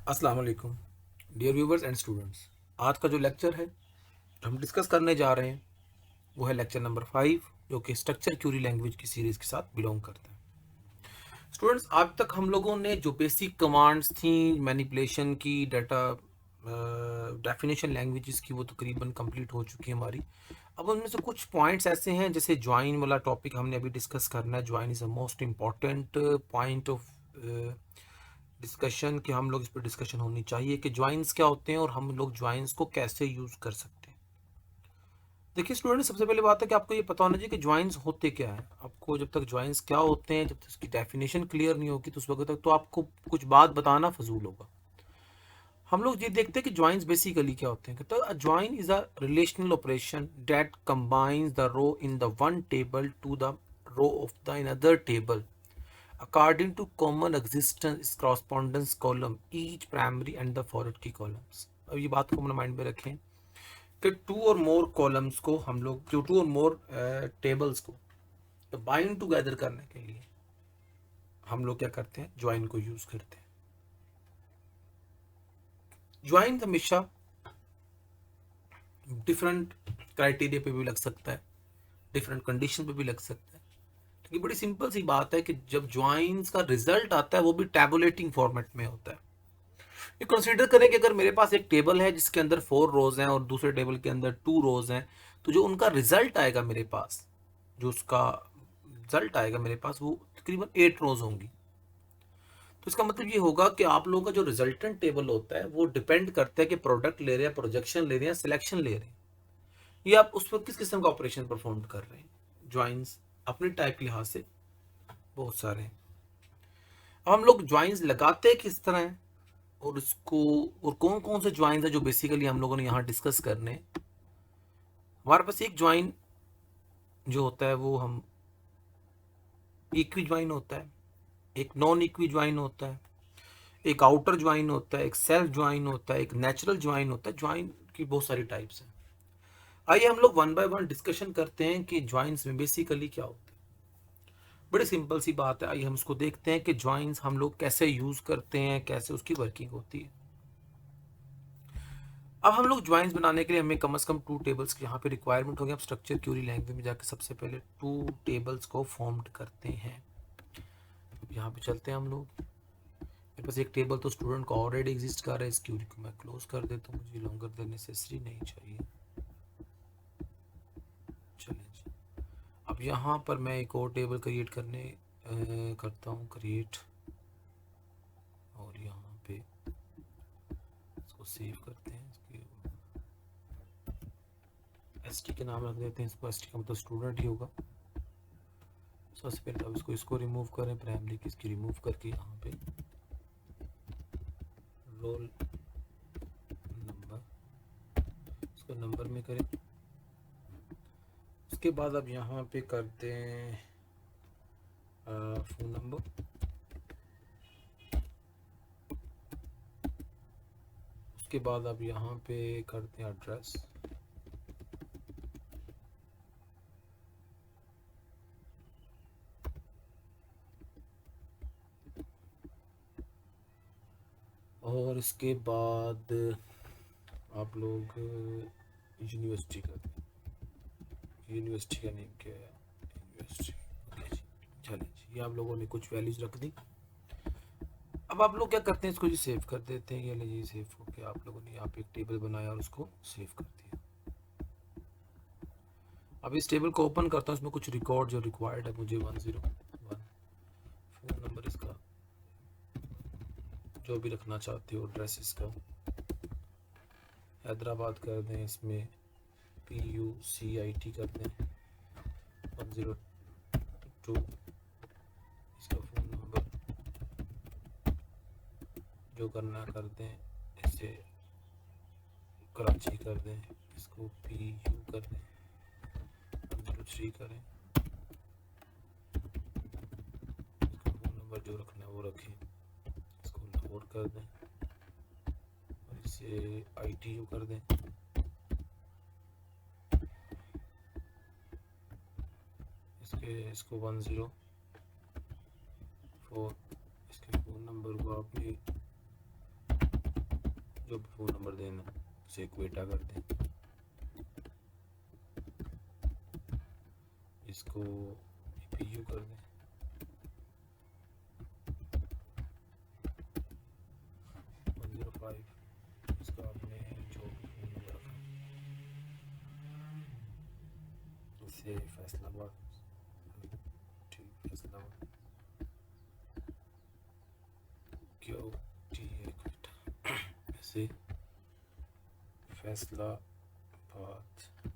अस्सलाम वालेकुम dear viewers and students. आज का जो लेक्चर है जो हम डिस्कस करने जा रहे हैं वो है लेक्चर नंबर 5, जो कि स्ट्रक्चर क्यूरी लैंग्वेज की सीरीज़ के साथ बिलोंग करता है। स्टूडेंट्स, आज तक हम लोगों ने जो बेसिक कमांड्स थी मैनिपुलेशन की, डाटा डेफिनेशन लैंग्वेजेस की, वो तकरीबन कंप्लीट हो चुकी है हमारी। अब उनमें से कुछ पॉइंट्स ऐसे हैं, जैसे ज्वाइन वाला टॉपिक हमने अभी डिस्कस करना है। Join is a most important point of discussion, कि हम लोग इस पर डिस्कशन होनी चाहिए कि ज्वाइंस क्या होते हैं और हम लोग ज्वाइंस को कैसे यूज़ कर सकते हैं। देखिए स्टूडेंट, सबसे पहले बात है कि आपको ये पता होना चाहिए कि ज्वाइंस होते क्या है। आपको जब तक ज्वाइंस क्या होते हैं, जब तक उसकी डेफिनेशन क्लियर नहीं होगी तो उस वक्त तक तो आपको कुछ बात बताना फजूल होगा। हम लोग ये देखते हैं कि ज्वाइंस बेसिकली क्या होते हैं। तो join is a relational operation that combines the row in the one table to the row of the another table according to common existence correspondence column each primary and the forward की columns। अब ये बात को अपने mind में रखें कि to और मोर कॉलम्स को हम लोग, जो टू और मोर टेबल्स को बाइंड टुगेदर करने के लिए हम लोग क्या करते हैं, ज्वाइन को यूज करते हैं। ज्वाइन हमेशा डिफरेंट क्राइटेरिया पे भी लग सकता है, डिफरेंट कंडीशन पे भी लग सकता है। तो ये बड़ी सिंपल सी बात है कि जब ज्वाइंस का रिजल्ट आता है वो भी टैबुलेटिंग फॉर्मेट में होता है। ये कंसीडर करें कि अगर मेरे पास एक टेबल है जिसके अंदर 4 रोज हैं और दूसरे टेबल के अंदर 2 रोज हैं, तो जो उनका रिजल्ट आएगा मेरे पास, जो उसका रिजल्ट आएगा मेरे पास, वो तकरीबन 8 रोज होंगी। तो इसका मतलब ये होगा कि आप लोगों का जो रिजल्टेंट टेबल होता है वो डिपेंड करता है कि प्रोडक्ट ले रहे हैं, प्रोजेक्शन ले रहे हैं, सिलेक्शन ले रहे हैं, ये आप उस पर किस किस्म का ऑपरेशन परफॉर्म कर रहे हैं। ज्वाइंस अपने टाइप के लिहाज से बहुत सारे हैं। अब हम लोग ज्वाइंस लगाते किस तरह हैं और इसको, और कौन कौन से ज्वाइंस है जो बेसिकली हम लोगों ने यहाँ डिस्कस करने। हमारे पास एक ज्वाइन जो होता है वो हम इक्वी ज्वाइन होता है, एक नॉन इक्वी ज्वाइन होता है, एक आउटर ज्वाइन होता है, एक सेल्फ ज्वाइन होता है, एक नेचुरल ज्वाइन होता है। ज्वाइन की बहुत सारी टाइप्स हैं। आइए हम लोग वन बाय वन डिस्कशन करते हैं कि ज्वाइंस में बेसिकली क्या होता है। बड़ी सिंपल सी बात है, आइए हम उसको देखते हैं कि ज्वाइंस हम लोग कैसे यूज करते हैं, कैसे उसकी वर्किंग होती है। अब हम लोग ज्वाइंस बनाने के लिए हमें कम से कम 2 टेबल्स की यहाँ पे रिक्वायरमेंट होगी। अब स्ट्रक्चर क्यूरी लैंग्वेज में जाकर सबसे पहले 2 टेबल्स को फॉर्म्ड करते हैं। यहाँ पे चलते हैं हम लोग। मेरे पास एक टेबल तो स्टूडेंट का ऑलरेडी एग्जिस्ट कर रहा है, इस क्यूरी को मैं क्लोज कर देता हूँ, मुझे लॉन्गर देन नेसेसरी नहीं चाहिए। चलें जी। अब यहाँ पर मैं एक और टेबल क्रिएट करता हूँ क्रिएट, और यहाँ पे इसको सेव करते हैं। एस टी के नाम रख देते हैं इसको। एस टी का मतलब स्टूडेंट ही होगा। सबसे पहले अब इसको रिमूव करें, प्राइमरी की इसकी रिमूव करके यहाँ पे रोल नंबर, इसको नंबर में करें। उसके बाद अब यहाँ पे करते हैं फ़ोन नंबर। उसके बाद अब यहाँ पे करते हैं एड्रेस। और इसके बाद आप लोग यूनिवर्सिटी कर दें। यूनिवर्सिटी का नेम क्या है? यूनिवर्सिटी। ओके जी, चलें जी। ये आप लोगों ने कुछ वैल्यूज़ रख दी। अब आप लोग क्या करते हैं, इसको जी सेव कर देते हैं। ये लीजिए सेव हो गया। आप लोगों ने यहाँ पे एक टेबल बनाया और उसको सेव कर दिया। अब इस टेबल को ओपन करता हूँ, इसमें कुछ रिकॉर्ड जो रिक्वायर्ड है मुझे 101 फ़ोन नंबर, इसका जो भी रखना चाहते हो, एड्रेस इसका हैदराबाद कर दें, इसमें PUCIT कर दें, 102 इसका फ़ोन नंबर, जो करना कर दें। इसे कराची कर दें, इसको PU कर दें, 103 करें। इसका फ़ोन नंबर जो रखना है वो रखें, इसको लाहौर कर दें और इसे ITU कर दें। इसको 104, इसके फ़ोन नंबर को आपने जो भी फ़ोन नंबर देना उसे इक्वेटा कर दें, इसको पीयू कर दें, 105, इसका आपने जो भी फ़ोन नंबर रखा इसे फैसलाबाद, ठीक फैसलाबाद क्यों टी इक्वेटा, ऐसे फैसलाबाद,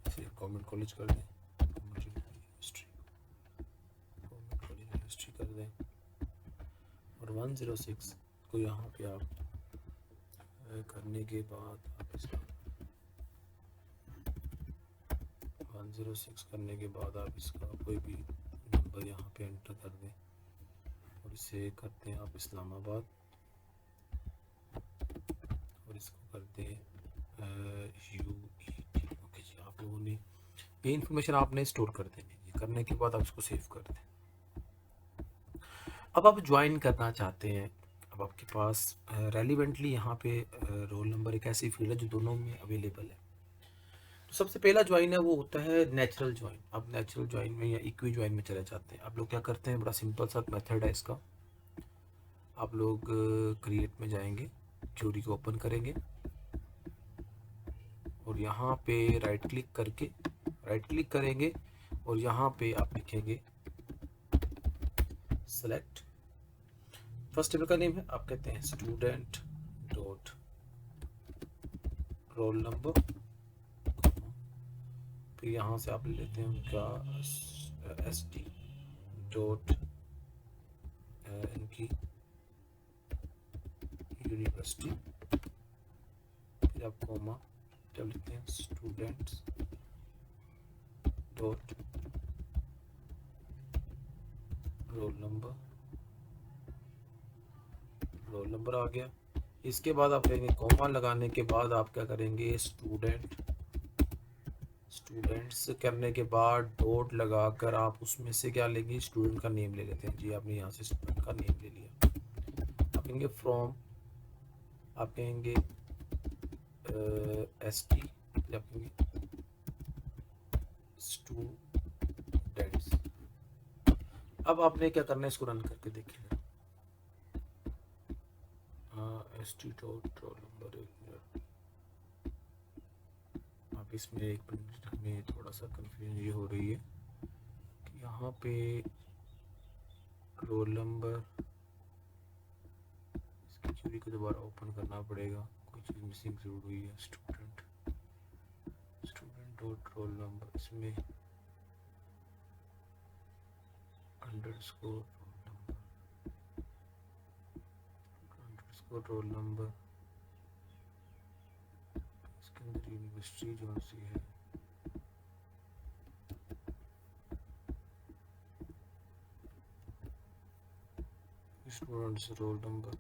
इसे गवर्नमेंट कॉलेज कर दें, गवर्नमेंट कॉलेज यूनिवर्सिटी कर दें, और 106 को यहाँ पे आप करने के बाद आप इसका 106 करने के बाद आप इसका कोई भी नंबर यहाँ पे एंटर कर दें और इसे करते हैं आप इस्लामाबाद, और इसको करते हैं UET। ओके जी, आप लोगों ने ये इन्फॉर्मेशन आपने स्टोर कर देनी है। करने के बाद आप इसको सेव कर दें। अब आप ज्वाइन करना चाहते हैं, अब आपके पास रेलिवेंटली यहाँ पे रोल नंबर एक ऐसी फील्ड है जो दोनों में अवेलेबल है। तो सबसे पहला ज्वाइन है वो होता है नेचुरल ज्वाइन। अब नेचुरल ज्वाइन में या इक्वी ज्वाइन में चले जाते हैं। आप लोग क्या करते हैं, बड़ा सिंपल सा मेथड है इसका। आप लोग क्रिएट में जाएंगे, क्यूरी को ओपन करेंगे और यहाँ पे राइट क्लिक करेंगे और यहाँ पे आप लिखेंगे सेलेक्ट। फर्स्ट टेबल का नेम है, आप कहते हैं स्टूडेंट डॉट रोल नंबर, फिर यहाँ से आप ले लेते हैं उनका SD डॉट इनकी यूनिवर्सिटी, फिर आप कॉमा जब लिखते हैं स्टूडेंट्स डॉट रोल नंबर आ गया। इसके बाद आप करेंगे कॉमा लगाने के बाद आप क्या करेंगे, स्टूडेंट्स करने के बाद डॉट लगाकर आप उसमें से क्या लेंगे, स्टूडेंट का नेम ले लेते हैं जी। आपने यहाँ से स्टूडेंट का नेम ले लिया। आप कहेंगे फ्रॉम, आप कहेंगे ST, आप कहेंगे स्टूडेंट्स। अब आपने क्या करना है, इसको रन करके देखिएगा। ST डॉट रोल नंबर, एक मिनट, आप इसमें एक मिनट में थोड़ा सा कंफ्यूजन ये हो रही है कि यहाँ पे रोल नंबर, इसकी क्यूरी को दोबारा ओपन करना पड़ेगा, कोई चीज़ मिसिंग जरूर हुई है। स्टूडेंट डॉट रोल नंबर, इसमें अंडरस्कोर रोल नंबर, इसके अंदर यूनिवर्सिटी जो सी है, students roll number,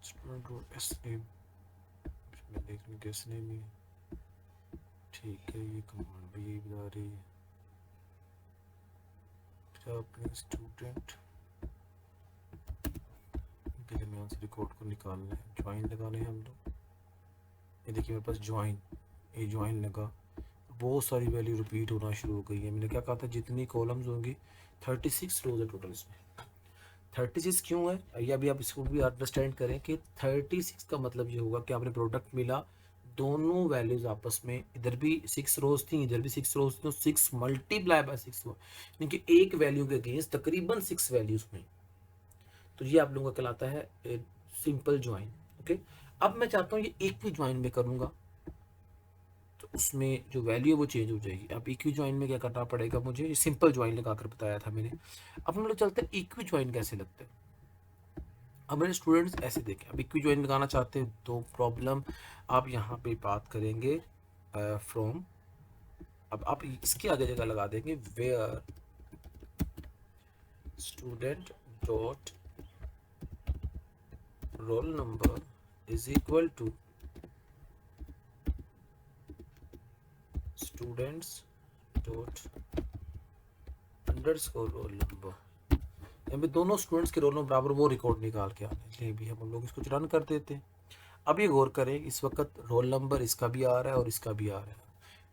student roll as name, इसमें देखने के एस नेम ही है। ठीक है, ये कमांड भी यही बता रही है। फिर अपने स्टूडेंट के दरमियान से रिकॉर्ड को निकालना है, ज्वाइन लगाने हैं हम लोग। ये देखिए मेरे पास ये ज्वाइन लगा, बहुत सारी वैल्यू रिपीट होना शुरू हो गई है। मैंने क्या कहा था, जितनी कॉलम्स होंगी 36 रोज है टोटल। इसमें 36 क्यों है, या अभी आप इसको भी अंडरस्टैंड करें कि 36 का मतलब ये होगा कि आपने प्रोडक्ट मिला, दोनों वैल्यूज आपस में, इधर भी 6 रोज थी, इधर भी 6 रोज थी, तो 6 मल्टीप्लाई बाय 6 हुआ, यानी कि एक वैल्यू के अगेंस्ट तकरीबन 6 वैल्यूज में। तो ये आप लोगों का कहलाता है सिंपल ज्वाइन। ओके, अब मैं चाहता हूँ ये एक भी ज्वाइन में करूंगा तो उसमें जो वैल्यू है वो चेंज हो जाएगी। अब इक्वी ज्वाइन में क्या करना पड़ेगा मुझे, ये सिंपल ज्वाइन लगाकर बताया था मैंने। अब हम लोग चलते हैं इक्वी ज्वाइन कैसे लगता है। अब मेरे स्टूडेंट्स ऐसे देखें, अब इक्वी ज्वाइन लगाना चाहते हैं तो प्रॉब्लम, आप यहाँ पे बात करेंगे फ्रॉम, अब आप इसके आगे जगह लगा देंगे where student dot roll number is equal to students dot underscore roll number. यहाँ पे दोनों स्टूडेंट्स के रोल नंबर बराबर वो रिकॉर्ड निकाल के आने चाहिए भी, हम लोग इसको रन कर देते हैं। अब ये गौर करें, इस वक्त रोल नंबर इसका भी आ रहा है और इसका भी आ रहा है,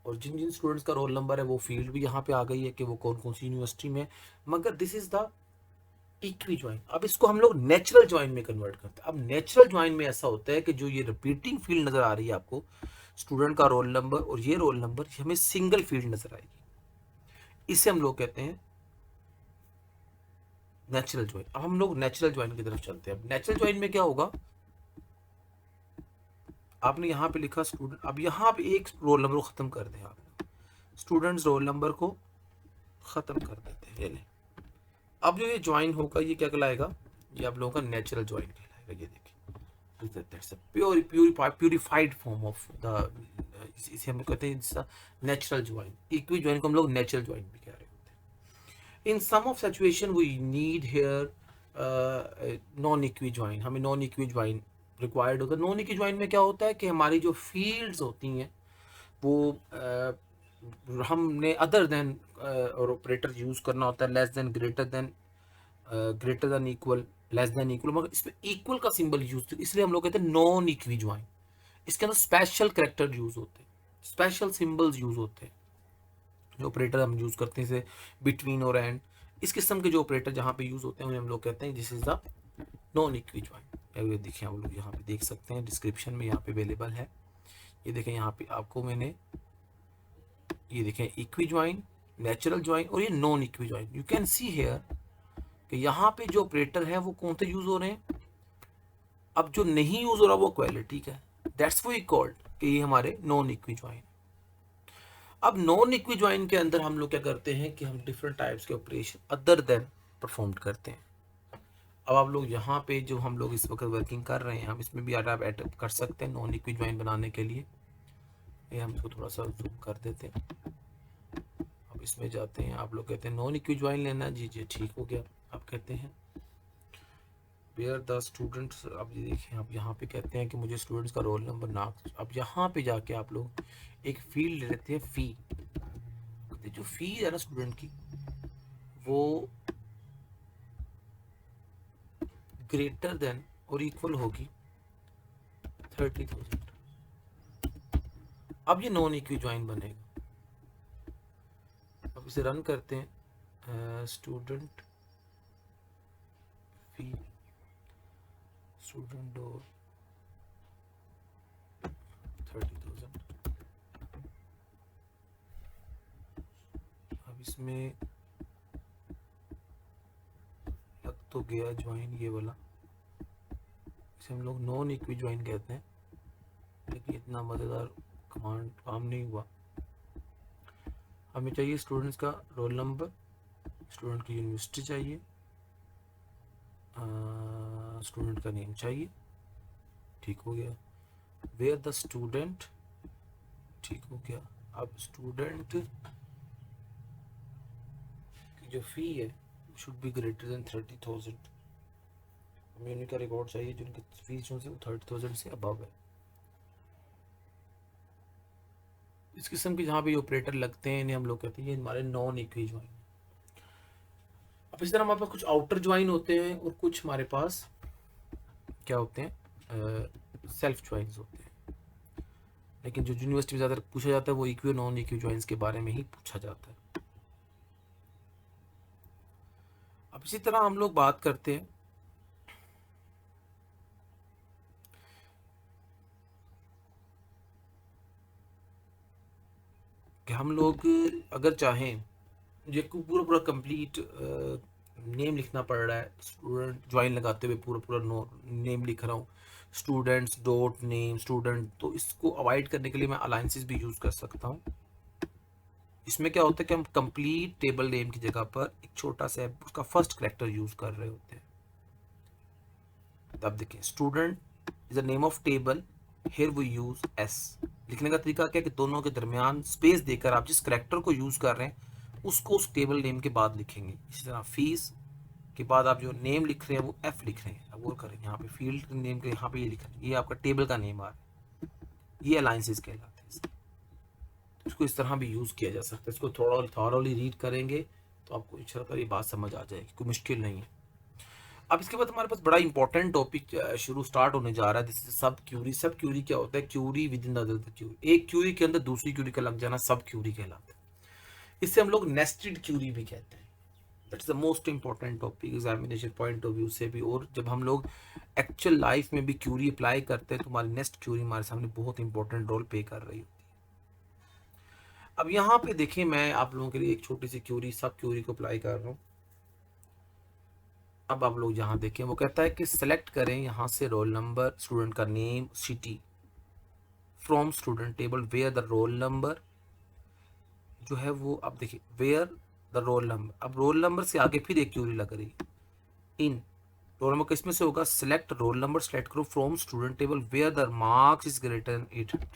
और जिन जिन स्टूडेंट्स का रोल नंबर है वो फील्ड भी यहाँ पे आ गई है कि वो कौन कौन सी यूनिवर्सिटी में, मगर this is the equi join. अब इसको हम लोग नेचुरल ज्वाइन में कन्वर्ट करते हैं। अब नेचुरल ज्वाइन में ऐसा होता है कि जो ये रिपीटिंग फील्ड नजर आ रही है आपको, स्टूडेंट का रोल नंबर और ये रोल नंबर, हमें सिंगल फील्ड नजर आएगी, इसे हम लोग कहते हैं नेचुरल ज्वाइन। अब हम लोग नेचुरल ज्वाइन की तरफ चलते हैं। अब नेचुरल ज्वाइन में क्या होगा, आपने यहाँ पे लिखा स्टूडेंट, अब यहाँ पे एक रोल नंबर को खत्म कर दें आप, स्टूडेंट्स रोल नंबर को खत्म कर देते हैं, ये ले। अब जो ये ज्वाइन होगा ये क्या कहलाएगा, ये आप लोगों का नेचुरल ज्वाइन कहलाएगा। ये देखिए, that's a purified form of the, इसे हम कहते हैं नेचुरल ज्वाइन। इक्वी ज्वाइन को हम लोग नेचुरल ज्वाइन भी कह रहे होते हैं। In some of situation we need here non equi join, हमें नॉन इक्वी ज्वाइन रिक्वायर्ड होता है। नॉन इक्वी ज्वाइन में क्या होता है कि हमारी जो फील्ड्स होती हैं वो हमने अदर देन और ऑपरेटर यूज करना होता है, less than, greater than, equal, less than equal, मगर इसमें इक्वल का सिंबल यूज, इसलिए हम लोग कहते हैं नॉन इक्वी ज्वाइन। इसके अंदर स्पेशल कैरेक्टर यूज होते हैं, स्पेशल सिंबल्स यूज होते हैं, जो ऑपरेटर हम यूज करते हैं जैसे बिटवीन और एंड, इस किस्म के जो ऑपरेटर जहाँ पे यूज होते हैं उन्हें हम लोग कहते हैं this is the non equi join. देखिए हम लोग यहाँ पे देख सकते हैं, डिस्क्रिप्शन में यहाँ पे अवेलेबल है, ये देखें यहाँ पे आपको मैंने, ये देखें इक्वी ज्वाइन, नेचुरल ज्वाइन और ये non equi join. You can see here कि यहाँ पे जो ऑपरेटर है वो कौन से यूज हो रहे हैं। अब जो नहीं यूज हो रहा वो क्वालिटी का है, दैट्स व्हाई कॉल्ड कि ये हमारे नॉन इक्वी ज्वाइन। अब नॉन इक्वी ज्वाइन के अंदर हम लोग क्या करते हैं कि हम डिफरेंट टाइप्स के ऑपरेशन अदर देन परफॉर्म करते हैं। अब आप लोग यहाँ पे जो हम लोग इस वक्त वर्किंग कर रहे हैं, हम इसमें भी आप ऐड कर सकते हैं नॉन इक्वी ज्वाइन बनाने के लिए। ये हम इसको थोड़ा सा जूम कर देते हैं। अब इसमें जाते हैं, आप लोग कहते हैं नॉन इक्वी ज्वाइन लेना, जी जी ठीक हो गया। आप कहते हैं वेयर द स्टूडेंट्स, अब ये देखिए आप यहाँ पे कहते हैं कि मुझे स्टूडेंट्स का रोल नंबर ना, अब यहाँ पे जाके आप लोग एक फील्ड ले लेते हैं फी। जो फी है ना स्टूडेंट की, वो ग्रेटर देन और इक्वल होगी 30,000। अब ये नॉन इक्वी ज्वाइन बनेगा। अब इसे रन करते हैं, स्टूडेंट फी, स्टूडेंट और 30,000। अब इसमें लग तो गया ज्वाइन ये वाला, इसे हम लोग नॉन इक्वी ज्वाइन कहते हैं, लेकिन इतना मज़ेदार कमांड काम नहीं हुआ। हमें चाहिए स्टूडेंट्स का रोल नंबर, स्टूडेंट की यूनिवर्सिटी चाहिए, स्टूडेंट का नेम चाहिए, ठीक हो गया। वेयर द स्टूडेंट, ठीक हो गया। अब स्टूडेंट की जो फी है शुड बी ग्रेटर देन 30,000। हमें उनका रिकॉर्ड चाहिए जिनकी फीस जो है वो 30,000 से अबव है। इस किस्म के जहाँ पे ऑपरेटर लगते हैं इन्हें हम लोग कहते हैं ये हमारे नॉन इक्वी ज्वाइन। अब इस तरह हमारे पास कुछ आउटर ज्वाइन होते हैं और कुछ हमारे पास क्या होते हैं, सेल्फ ज्वाइंस होते हैं। लेकिन जो यूनिवर्सिटी में ज़्यादा पूछा जाता है वो इक्वी और नॉन इक्वी ज्वाइंस के बारे में ही पूछा जाता है। अब इसी तरह हम लोग बात करते हैं कि हम लोग अगर चाहें, ये पूरा पूरा कंप्लीट नेम लिखना पड़ रहा है, स्टूडेंट ज्वाइन लगाते हुए पूरा पूरा नेम लिख रहा हूँ, स्टूडेंट्स डॉट नेम स्टूडेंट, तो इसको अवॉइड करने के लिए मैं अलाइंसेस भी यूज़ कर सकता हूँ। इसमें क्या होता है कि हम कंप्लीट टेबल नेम की जगह पर एक छोटा सा उसका फर्स्ट कैरेक्टर यूज़ कर रहे होते हैं। तब देखिए student is the name of table, here we use S. लिखने का तरीका क्या है कि दोनों के दरमियान स्पेस देकर आप जिस करेक्टर को यूज कर रहे हैं उसको उस टेबल नेम के बाद लिखेंगे। इसी तरह फीस के बाद आप जो नेम लिख रहे हैं वो एफ लिख रहे हैं। अब वो करें यहाँ पे फील्ड नेम के यहाँ पे ये लिख रहे हैं, ये आपका टेबल का नेम आ रहा है, ये अलाइंसेस कहलाते हैं। इसको इस तरह भी यूज किया जा सकता है। इसको थोड़ा थॉरोली रीड करेंगे तो आपको इंशाल्लाह ये बात समझ आ जाएगी, कोई मुश्किल नहीं है। अब इसके बाद हमारे पास बड़ा इंपॉर्टेंट टॉपिक शुरू स्टार्ट होने जा रहा है, this is sub query. Sub query क्या होता है? Query within the other query, एक क्यूरी के अंदर दूसरी क्यूरी का लग जाना सब क्यूरी कहलाता है। इससे हम लोग नेस्टेड क्यूरी भी कहते हैं। That's the most important topic examination point of view से भी, और जब हम लोग एक्चुअल लाइफ में भी क्यूरी अप्लाई करते हैं तो हमारी नेक्स्ट क्यूरी हमारे सामने बहुत इंपॉर्टेंट रोल प्ले कर रही होती है। अब यहाँ पे देखिए, मैं आप लोगों के लिए एक छोटी सी क्यूरी, सब क्यूरी को अप्लाई कर रहा हूँ। अब आप लोग यहाँ देखें, वो कहता है कि सेलेक्ट करें यहाँ से रोल नंबर, स्टूडेंट का name, city from student table where the roll number जो है वो, अब देखिए वेयर द रोल नंबर। अब रोल नंबर से आगे फिर एक क्यूरी लग रही है, इन रोल नंबर किस में से होगा? सिलेक्ट रोल नंबर, सेलेक्ट करो from student table where the marks is greater than 800।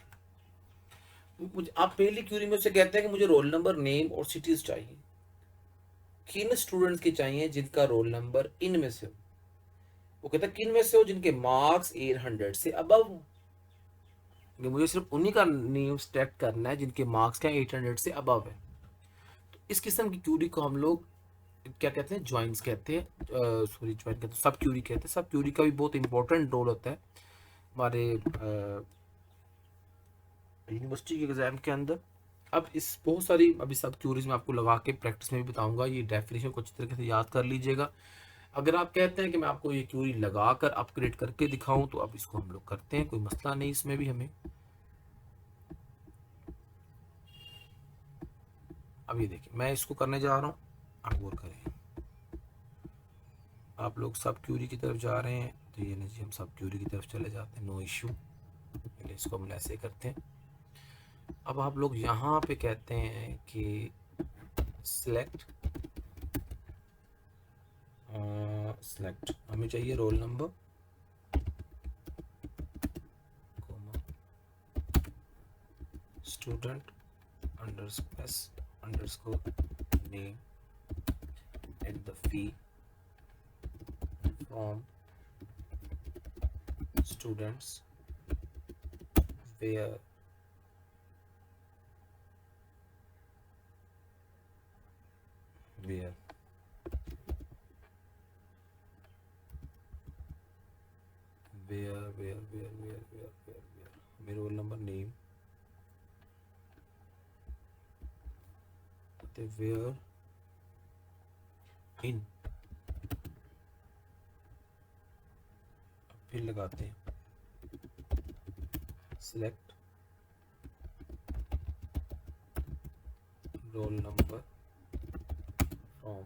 मुझे आप पहली क्यूरी में से कहते हैं कि मुझे रोल नंबर, नेम और सिटीज चाहिए। किन स्टूडेंट्स की चाहिए? जिनका रोल नंबर इन में से हो। वो कहता है किन में से हो? जिनके मार्क्स 800 से अबव हो। मुझे सिर्फ उन्हीं का नेम सेलेक्ट करना है जिनके मार्क्स क्या 800 से अबव है। तो इस किस्म की क्यूरी को हम लोग क्या कहते हैं? ज्वाइंस कहते हैं, सॉरी ज्वाइन कहते हैं, सब क्यूरी कहते हैं। सब क्यूरी का भी बहुत इंपॉर्टेंट रोल होता है हमारे यूनिवर्सिटी के एग्जाम के अंदर। अब इस बहुत सारी अभी सब क्यूरीज में आपको लगा के प्रैक्टिस में भी बताऊंगा, ये डेफिनेशन को अच्छी तरीके से याद कर लीजिएगा। अगर आप कहते हैं कि मैं आपको ये क्यूरी लगा कर अपग्रेड करके दिखाऊं तो अब इसको हम लोग करते हैं, कोई मसला नहीं इसमें भी हमें। अब ये देखिए, मैं इसको करने जा रहा हूँ, आप गौर करें। आप लोग सब क्यूरी की तरफ जा रहे हैं तो ये नहीं, हम सब क्यूरी की तरफ चले जाते हैं, नो इशू। इसको हम ऐसे करते हैं। अब आप लोग यहाँ पे कहते हैं कि सिलेक्ट, सिलेक्ट हमें चाहिए roll number, student underscore name and the fee from students where where where roll number name where in, फिर लगाते हैं select roll number from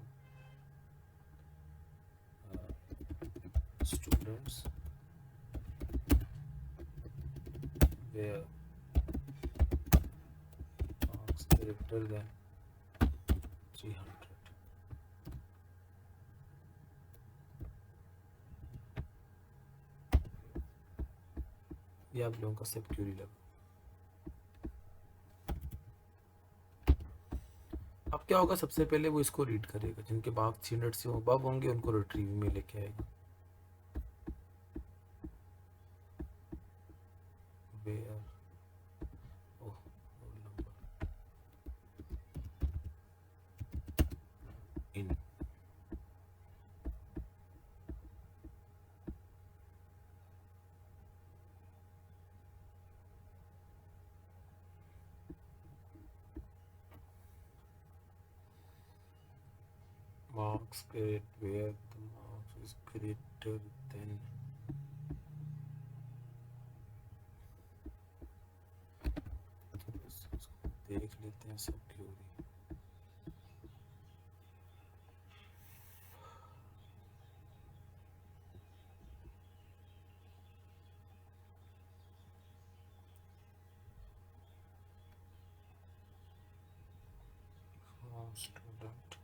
students where marks greater than 300। ये आप लोगों का सब क्यूरी लगा। अब क्या होगा? सबसे पहले वो इसको रीड करेगा, जिनके मार्क्स 300 से अबव होंगे उनको रिट्रीव में लेके आएगा। Where roll number in, marks grade where the marks is greater than, देख लेते हैं sub query. Student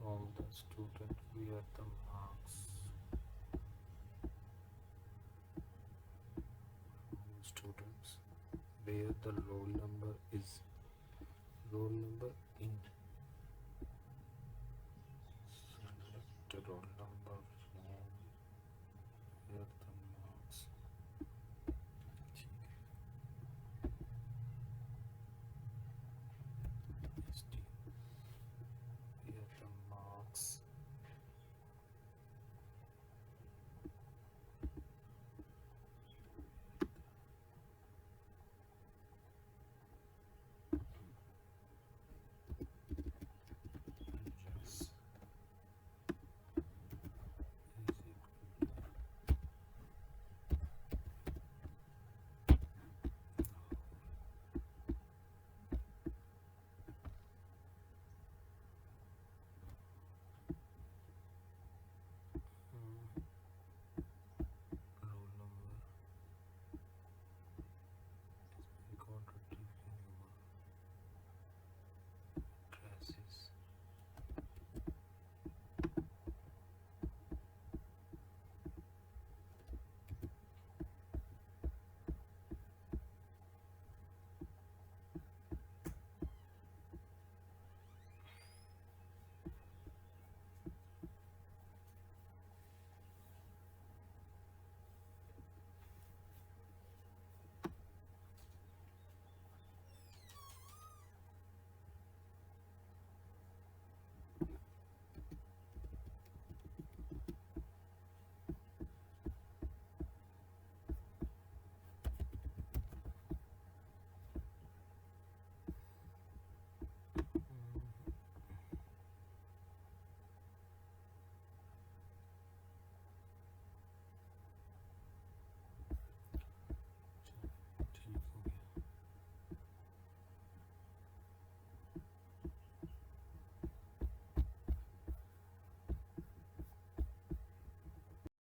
from the student where the marks where the roll number is roll number in select roll number